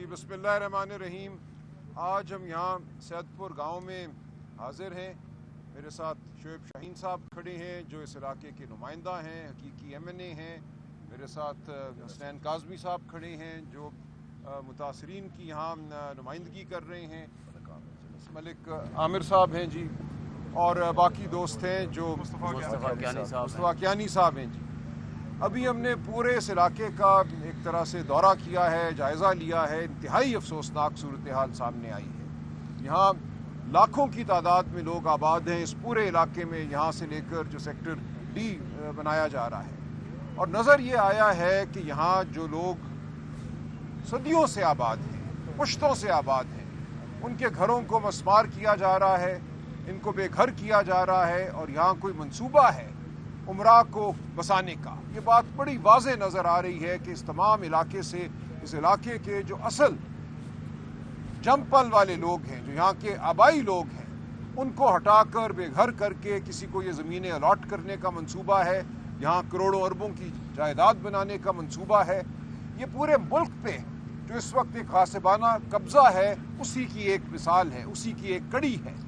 जी बिस्मिल्लाहिर्रहमानिर्रहीम। आज हम यहाँ सैदपुर गांव में हाजिर हैं। मेरे साथ शोएब शाहीन साहब खड़े हैं जो इस इलाके के नुमाइंदा हैं, हकीकी MNA हैं। मेरे साथ हसनैन काज़मी साहब खड़े हैं जो मुतासरीन की यहाँ नुमाइंदगी कर रहे हैं। मलिक आमिर साहब हैं जी, और बाकी दोस्त हैं जो मुस्तफा कियानी साहब हैं जी। अभी हमने पूरे इस इलाके का एक तरह से दौरा किया है, जायज़ा लिया है। इंतहाई अफसोसनाक सूरत हाल सामने आई है। यहाँ लाखों की तादाद में लोग आबाद हैं इस पूरे इलाके में, यहाँ से लेकर जो सेक्टर D बनाया जा रहा है। और नज़र ये आया है कि यहाँ जो लोग सदियों से आबाद हैं, पुश्तों से आबाद हैं, उनके घरों को मस्मार किया जा रहा है, इनको बेघर किया जा रहा है। और यहाँ कोई मंसूबा है उमरा को बसाने का। ये बात बड़ी वाज़े नज़र आ रही है कि इस तमाम इलाके से, इस इलाके के जो असल जमपल वाले लोग हैं, जो यहाँ के आबाई लोग हैं, उनको हटाकर बेघर करके किसी को ये ज़मीनें अलॉट करने का मंसूबा है। यहाँ करोड़ों अरबों की जायदाद बनाने का मंसूबा है। ये पूरे मुल्क पे जो इस वक्त एक गासिबाना कब्ज़ा है, उसी की एक मिसाल है, उसी की एक कड़ी है।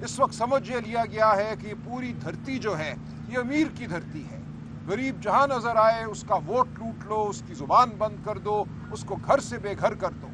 इस वक्त समझ ये लिया गया है कि ये पूरी धरती जो है ये अमीर की धरती है। गरीब जहाँ नज़र आए उसका वोट लूट लो, उसकी ज़ुबान बंद कर दो, उसको घर से बेघर कर दो।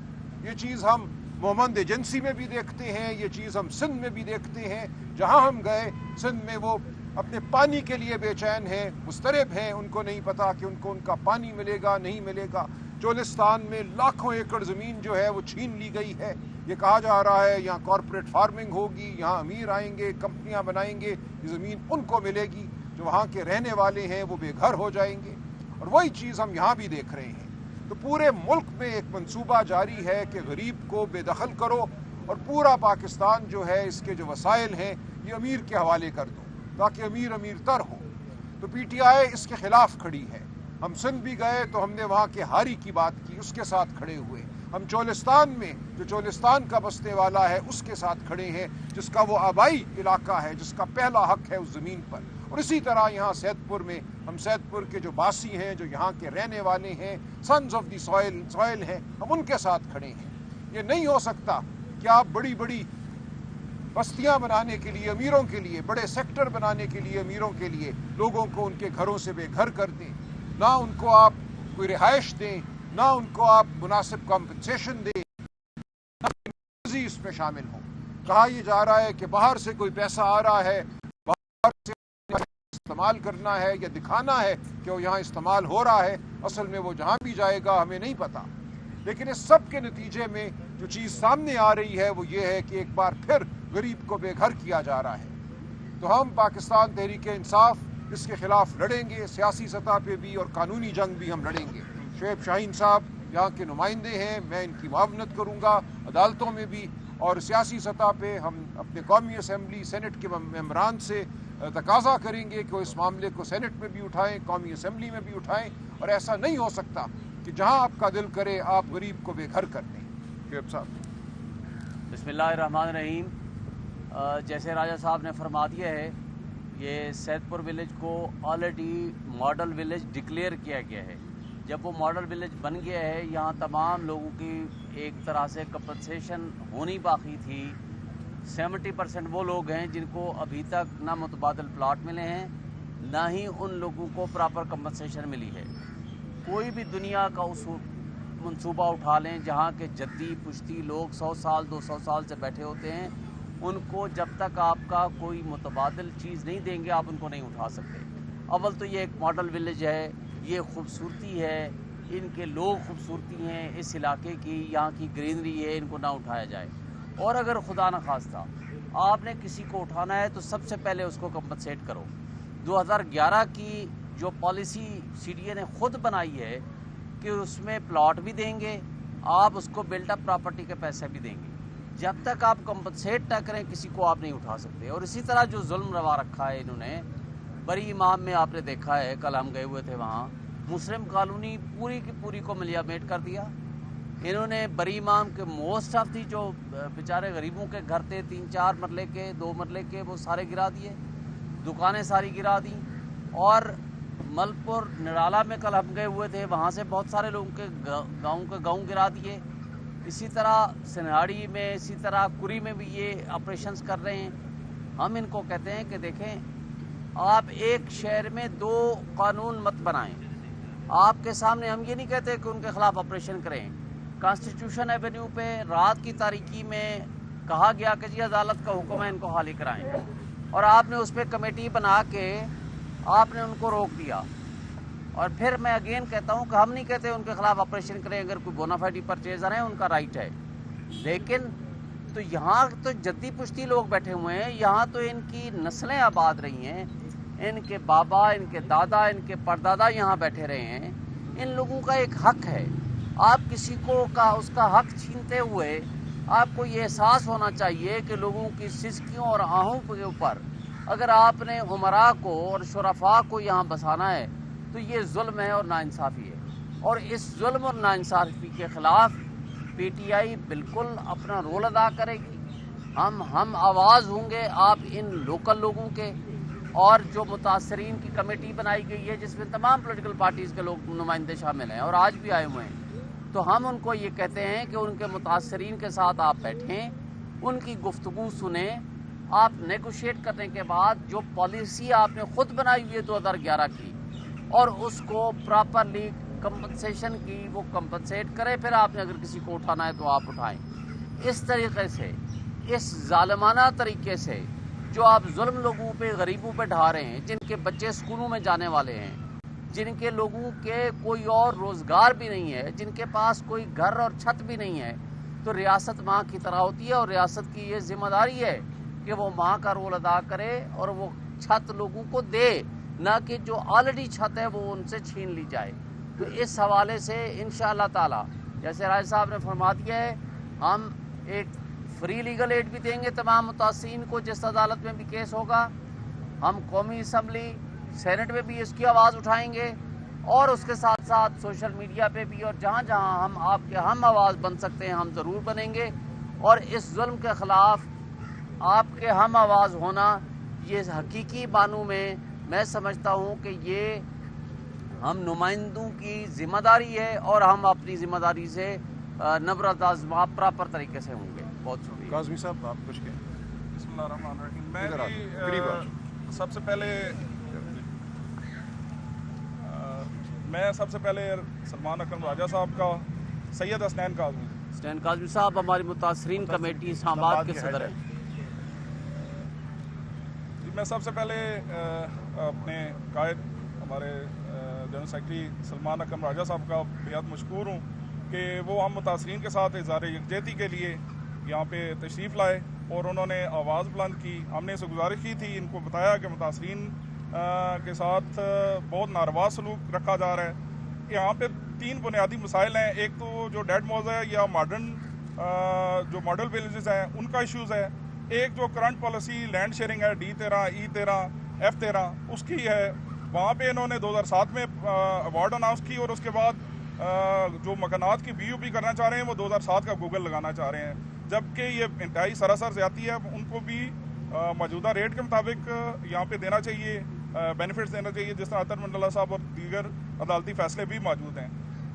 ये चीज़ हम मोहम्मद एजेंसी में भी देखते हैं, ये चीज़ हम सिंध में भी देखते हैं। जहाँ हम गए सिंध में वो अपने पानी के लिए बेचैन हैं, मुस्तरब हैं, उनको नहीं पता कि उनको उनका पानी मिलेगा नहीं मिलेगा। चोलिस्तान में लाखों एकड़ ज़मीन जो है वो छीन ली गई है। ये कहा जा रहा है यहाँ कॉरपोरेट फार्मिंग होगी, यहाँ अमीर आएंगे, कंपनियां बनाएंगे, ये ज़मीन उनको मिलेगी, जो वहाँ के रहने वाले हैं वो बेघर हो जाएंगे। और वही चीज़ हम यहाँ भी देख रहे हैं। तो पूरे मुल्क में एक मंसूबा जारी है कि गरीब को बेदखल करो और पूरा पाकिस्तान जो है इसके जो वसाइल हैं ये अमीर के हवाले कर दो ताकि अमीर अमीर तर हो। तो PTI इसके खिलाफ खड़ी है। हम सिंध भी गए तो हमने वहाँ के हारी की बात की, उसके साथ खड़े हुए। हम चोलिस्तान में जो चोलिस्तान का बसने वाला है उसके साथ खड़े हैं, जिसका वो आबाई इलाका है, जिसका पहला हक है उस ज़मीन पर। और इसी तरह यहाँ सैदपुर में हम सैदपुर के जो बासी हैं, जो यहाँ के रहने वाले हैं, सन्स ऑफ दी सॉइल हैं, हम उनके साथ खड़े हैं। ये नहीं हो सकता कि आप बड़ी बड़ी बस्तियाँ बनाने के लिए अमीरों के लिए, बड़े सेक्टर बनाने के लिए अमीरों के लिए लोगों को उनके घरों से बेघर कर दें, ना उनको आप कोई रिहाइश दें, ना उनको आप मुनासिब कॉम्पनसेशन दें, ना इसमें शामिल हो। कहा यह जा रहा है कि बाहर से कोई पैसा आ रहा है, बाहर से इस्तेमाल करना है या दिखाना है कि वो यहाँ इस्तेमाल हो रहा है। असल में वो जहाँ भी जाएगा हमें नहीं पता। लेकिन इस सब के नतीजे में जो चीज़ सामने आ रही है वो ये है कि एक बार फिर गरीब को बेघर किया जा रहा है। तो हम पाकिस्तान तहरीक इंसाफ इसके खिलाफ लड़ेंगे, सियासी सतह पे भी और कानूनी जंग भी हम लड़ेंगे। शोएब शाहीन साहब यहाँ के नुमाइंदे हैं, मैं इनकी मुआवनत करूँगा अदालतों में भी, और सियासी सतह पे हम अपने कौमी असम्बली सेनेट के मेंबरान से तकाजा करेंगे कि वो इस मामले को सेनेट में भी उठाएं, कौमी असम्बली में भी उठाएं। और ऐसा नहीं हो सकता कि जहाँ आपका दिल करे आप गरीब को बेघर कर दें। शोएब साहब। बिस्मिल्लाहिर्रहमानिर्रहीम। जैसे राजा साहब ने फरमा दिया है, ये सैदपुर विलेज को ऑलरेडी मॉडल विलेज डिक्लेयर किया गया है। जब वो मॉडल विलेज बन गया है, यहाँ तमाम लोगों की एक तरह से कंपनसेशन होनी बाकी थी। 70% वो लोग हैं जिनको अभी तक ना मुतबादल प्लाट मिले हैं, ना ही उन लोगों को प्रॉपर कंपनसेशन मिली है। कोई भी दुनिया का उस मंसूबा उठा लें जहाँ के जद्दी पुश्ती लोग 100 साल 200 साल से बैठे होते हैं, उनको जब तक आपका कोई मुतबादल चीज़ नहीं देंगे आप उनको नहीं उठा सकते। अव्वल तो ये एक मॉडल विलेज है, ये खूबसूरती है, इनके लोग खूबसूरती हैं, इस इलाके की यहाँ की ग्रीनरी है, इनको ना उठाया जाए। और अगर खुदा न खास्ता आपने किसी को उठाना है तो सबसे पहले उसको कंपनसेट करो। 2011 की जो पॉलिसी CDA ने खुद बनाई है कि उसमें प्लॉट भी देंगे, आप उसको बिल्ट अप प्रॉपर्टी के पैसे भी देंगे। जब तक आप कंपनसेट ना करें किसी को आप नहीं उठा सकते। और इसी तरह जो जुल्म रवा रखा है इन्होंने, बरी इमाम में आपने देखा है, कल हम गए हुए थे वहाँ, मुस्लिम कॉलोनी पूरी की पूरी को मिलियामेट कर दिया इन्होंने। बरी इमाम के मोस्ट ऑफ दी जो बेचारे गरीबों के घर थे 3-4 मरले के 2 मरले के, वो सारे गिरा दिए, दुकानें सारी गिरा दी। और मलपुर निराला में कल हम गए हुए थे, वहाँ से बहुत सारे लोगों के गाँव गिरा दिए। اسی طرح سنہاڑی میں، اسی طرح کری میں بھی یہ آپریشنز کر رہے ہیں. ہم ان کو کہتے ہیں کہ دیکھیں، آپ ایک شہر میں 2 قانون مت بنائیں. آپ کے سامنے ہم یہ نہیں کہتے کہ ان کے خلاف آپریشن کریں. کانسٹیٹیوشن ایونیو پہ رات کی تاریکی میں کہا گیا کہ جی عدالت کا حکم ہے، ان کو خالی کرائیں، اور آپ نے اس پہ کمیٹی بنا کے آپ نے ان کو روک دیا. اور پھر میں اگین کہتا ہوں کہ ہم نہیں کہتے ان کے خلاف آپریشن کریں. اگر کوئی بونافائیڈ پرچیزر ہیں ان کا رائٹ ہے، لیکن تو یہاں تو جدی پشتی لوگ بیٹھے ہوئے ہیں. یہاں تو ان کی نسلیں آباد رہی ہیں، ان کے بابا، ان کے دادا، ان کے پردادا یہاں بیٹھے رہے ہیں. ان لوگوں کا ایک حق ہے. آپ کسی کو اس کا حق چھینتے ہوئے آپ کو یہ احساس ہونا چاہیے کہ لوگوں کی سسکیوں اور آہوں کے اوپر اگر آپ نے عمراء کو اور شرفاء کو یہاں بسانا ہے تو یہ ظلم ہے اور ناانصافی ہے. اور اس ظلم اور ناانصافی کے خلاف پی ٹی آئی بالکل اپنا رول ادا کرے گی. ہم آواز ہوں گے آپ ان لوکل لوگوں کے، اور جو متاثرین کی کمیٹی بنائی گئی ہے جس میں تمام پولیٹیکل پارٹیز کے لوگ نمائندے شامل ہیں اور آج بھی آئے ہوئے ہیں. تو ہم ان کو یہ کہتے ہیں کہ ان کے متاثرین کے ساتھ آپ بیٹھیں، ان کی گفتگو سنیں. آپ نیگوشیٹ کرنے کے بعد جو پالیسی آپ نے خود بنائی ہوئی ہے 2011 کی، اور اس کو پراپرلی کمپنسیشن کی وہ کمپنسیٹ کرے. پھر آپ نے اگر کسی کو اٹھانا ہے تو آپ اٹھائیں. اس طریقے سے، اس ظالمانہ طریقے سے جو آپ ظلم لوگوں پہ، غریبوں پہ ڈھا رہے ہیں، جن کے بچے اسکولوں میں جانے والے ہیں، جن کے لوگوں کے کوئی اور روزگار بھی نہیں ہے، جن کے پاس کوئی گھر اور چھت بھی نہیں ہے، تو ریاست ماں کی طرح ہوتی ہے. اور ریاست کی یہ ذمہ داری ہے کہ وہ ماں کا رول ادا کرے اور وہ چھت لوگوں کو دے، نہ کہ جو آلریڈی چھت ہے وہ ان سے چھین لی جائے. تو اس حوالے سے انشاءاللہ تعالی، جیسے راج صاحب نے فرما دیا ہے، ہم ایک فری لیگل ایڈ بھی دیں گے تمام متاثرین کو جس عدالت میں بھی کیس ہوگا. ہم قومی اسمبلی، سینٹ میں بھی اس کی آواز اٹھائیں گے، اور اس کے ساتھ ساتھ سوشل میڈیا پہ بھی، اور جہاں جہاں ہم آپ کے ہم آواز بن سکتے ہیں ہم ضرور بنیں گے. اور اس ظلم کے خلاف آپ کے ہم آواز ہونا یہ حقیقی معنوں میں سمجھتا ہوں کہ یہ ہم نمائندوں کی ذمہ داری ہے، اور ہم اپنی ذمہ داری سے نبرد آزما پراپر طریقے سے ہوں گے. بہت شکریہ. کاظمی صاحب آپ کچھ کہیں؟ بسم اللہ الرحمن الرحیم. میں سب سے پہلے سلمان اکرم راجہ صاحب کا، سید حسنین کاظمی صاحب ہماری متاثرین کمیٹی اسلام آباد کے صدر ہیں. میں سب سے پہلے اپنے قائد ہمارے جنرل سیکرٹری سلمان اکرم راجہ صاحب کا بہت مشکور ہوں کہ وہ ہم متاثرین کے ساتھ اظہار یکجہتی کے لیے یہاں پہ تشریف لائے اور انہوں نے آواز بلند کی. ہم نے اسے گزارش کی تھی، ان کو بتایا کہ متاثرین کے ساتھ بہت ناروا سلوک رکھا جا رہا ہے. یہاں پہ 3 بنیادی مسائل ہیں. ایک تو جو ڈیڈ موز ہے یا ماڈرن جو ماڈل ولیجز ہیں ان کا ایشوز ہے. ایک جو کرنٹ پالیسی لینڈ شیئرنگ ہے D13 E13 F13 اس کی ہے. وہاں پہ انہوں نے 2007 میں ایوارڈ اناؤنس کی، اور اس کے بعد جو مکانات کی BOP کرنا چاہ رہے ہیں وہ 2007 کا گوگل لگانا چاہ رہے ہیں، جبکہ یہ انتہائی سراسر زیادتی ہے. ان کو بھی موجودہ ریٹ کے مطابق یہاں پہ دینا چاہیے، بینیفٹس دینا چاہیے، جس طرح اطہر منڈلا صاحب اور دیگر عدالتی فیصلے بھی موجود ہیں.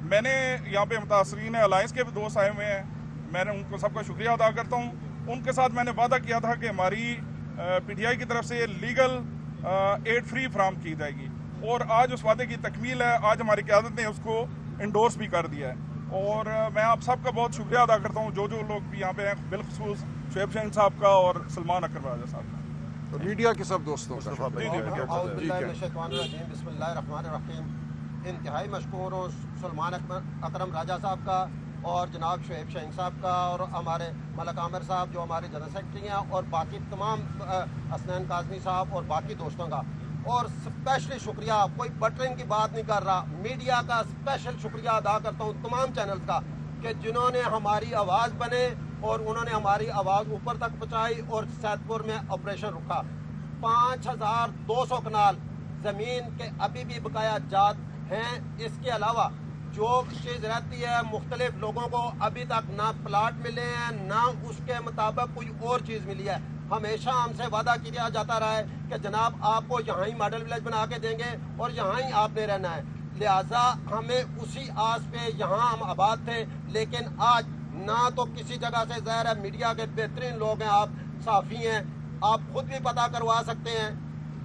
میں نے یہاں پہ متاثرین الائنس کے بھی دوست آئے ہوئے ہیں، میں نے ان کو سب کا شکریہ ادا کرتا ہوں. ان کے ساتھ میں نے وعدہ کیا تھا کہ ہماری PTI کی طرف سے لیگل ایڈ فری فراہم کی جائے گی، اور آج اس وعدے کی تکمیل ہے. آج ہماری قیادت نے اس کو انڈورس بھی کر دیا ہے، اور میں آپ سب کا بہت شکریہ ادا کرتا ہوں جو لوگ بھی یہاں پہ ہیں، بالخصوص شعیب شاہین صاحب کا اور سلمان اکرم راجہ صاحب کا. میڈیا کے سب دوستوں کا بسم اللہ الرحمن الرحیم. انتہائی مشکور ہوں سلمان اکرم راجہ صاحب کا اور جناب شعیب شاہین صاحب کا، اور ہمارے ملک عامر صاحب جو ہمارے جنرل سیکرٹری ہیں، اور باقی تمام حسنین کاظمی صاحب اور باقی دوستوں کا. اور اسپیشلی شکریہ، کوئی بٹرنگ کی بات نہیں کر رہا، میڈیا کا اسپیشل شکریہ ادا کرتا ہوں تمام چینلز کا کہ جنہوں نے ہماری آواز بنے اور انہوں نے ہماری آواز اوپر تک پہنچائی اور سید پور میں آپریشن رکھا. 5200 کنال زمین کے ابھی بھی بقایا جات ہیں. اس کے علاوہ جو چیز رہتی ہے مختلف لوگوں کو ابھی تک نہ پلاٹ ملے ہیں، نہ اس کے مطابق کوئی اور چیز ملی ہے. ہمیشہ ہم سے وعدہ کیا جاتا رہا ہے کہ جناب آپ کو یہاں ہی ماڈل ولیج بنا کے دیں گے اور یہاں ہی آپ نے رہنا ہے. لہٰذا ہمیں اسی آس پہ یہاں ہم آباد تھے، لیکن آج ना तो किसी जगह से ज़ाहिर है मीडिया के बेहतरीन लोग हैं, आप साफ़ी हैं, आप खुद भी पता करवा सकते हैं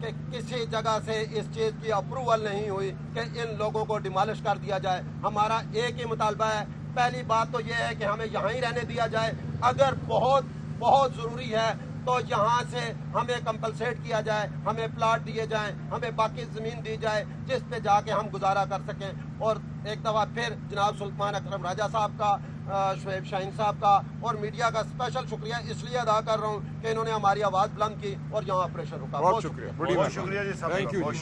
कि किसी जगह से इस चीज़ की अप्रूवल नहीं हुई कि इन लोगों को डिमोलिश कर दिया जाए। हमारा एक ही मुतालबा है, पहली बात तो ये है कि हमें यहाँ ही रहने दिया जाए, अगर बहुत बहुत ज़रूरी है तो यहाँ से हमें कंपलसेट किया जाए, हमें प्लाट दिए जाएं, हमें बाकी ज़मीन दी जाए जिस पे जाके हम गुजारा कर सकें। और एक दफ़ा फिर जनाब सुल्तान अकरम राजा साहब का, शुएब शाहीन साहब का और मीडिया का स्पेशल शुक्रिया इसलिए अदा कर रहा हूँ कि इन्होंने हमारी आवाज़ बुलंद की और यहाँ ऑपरेशन रुका। बहुत शुक्रिया, बड़ी बहुत शुक्रिया जी साहब। Thank you.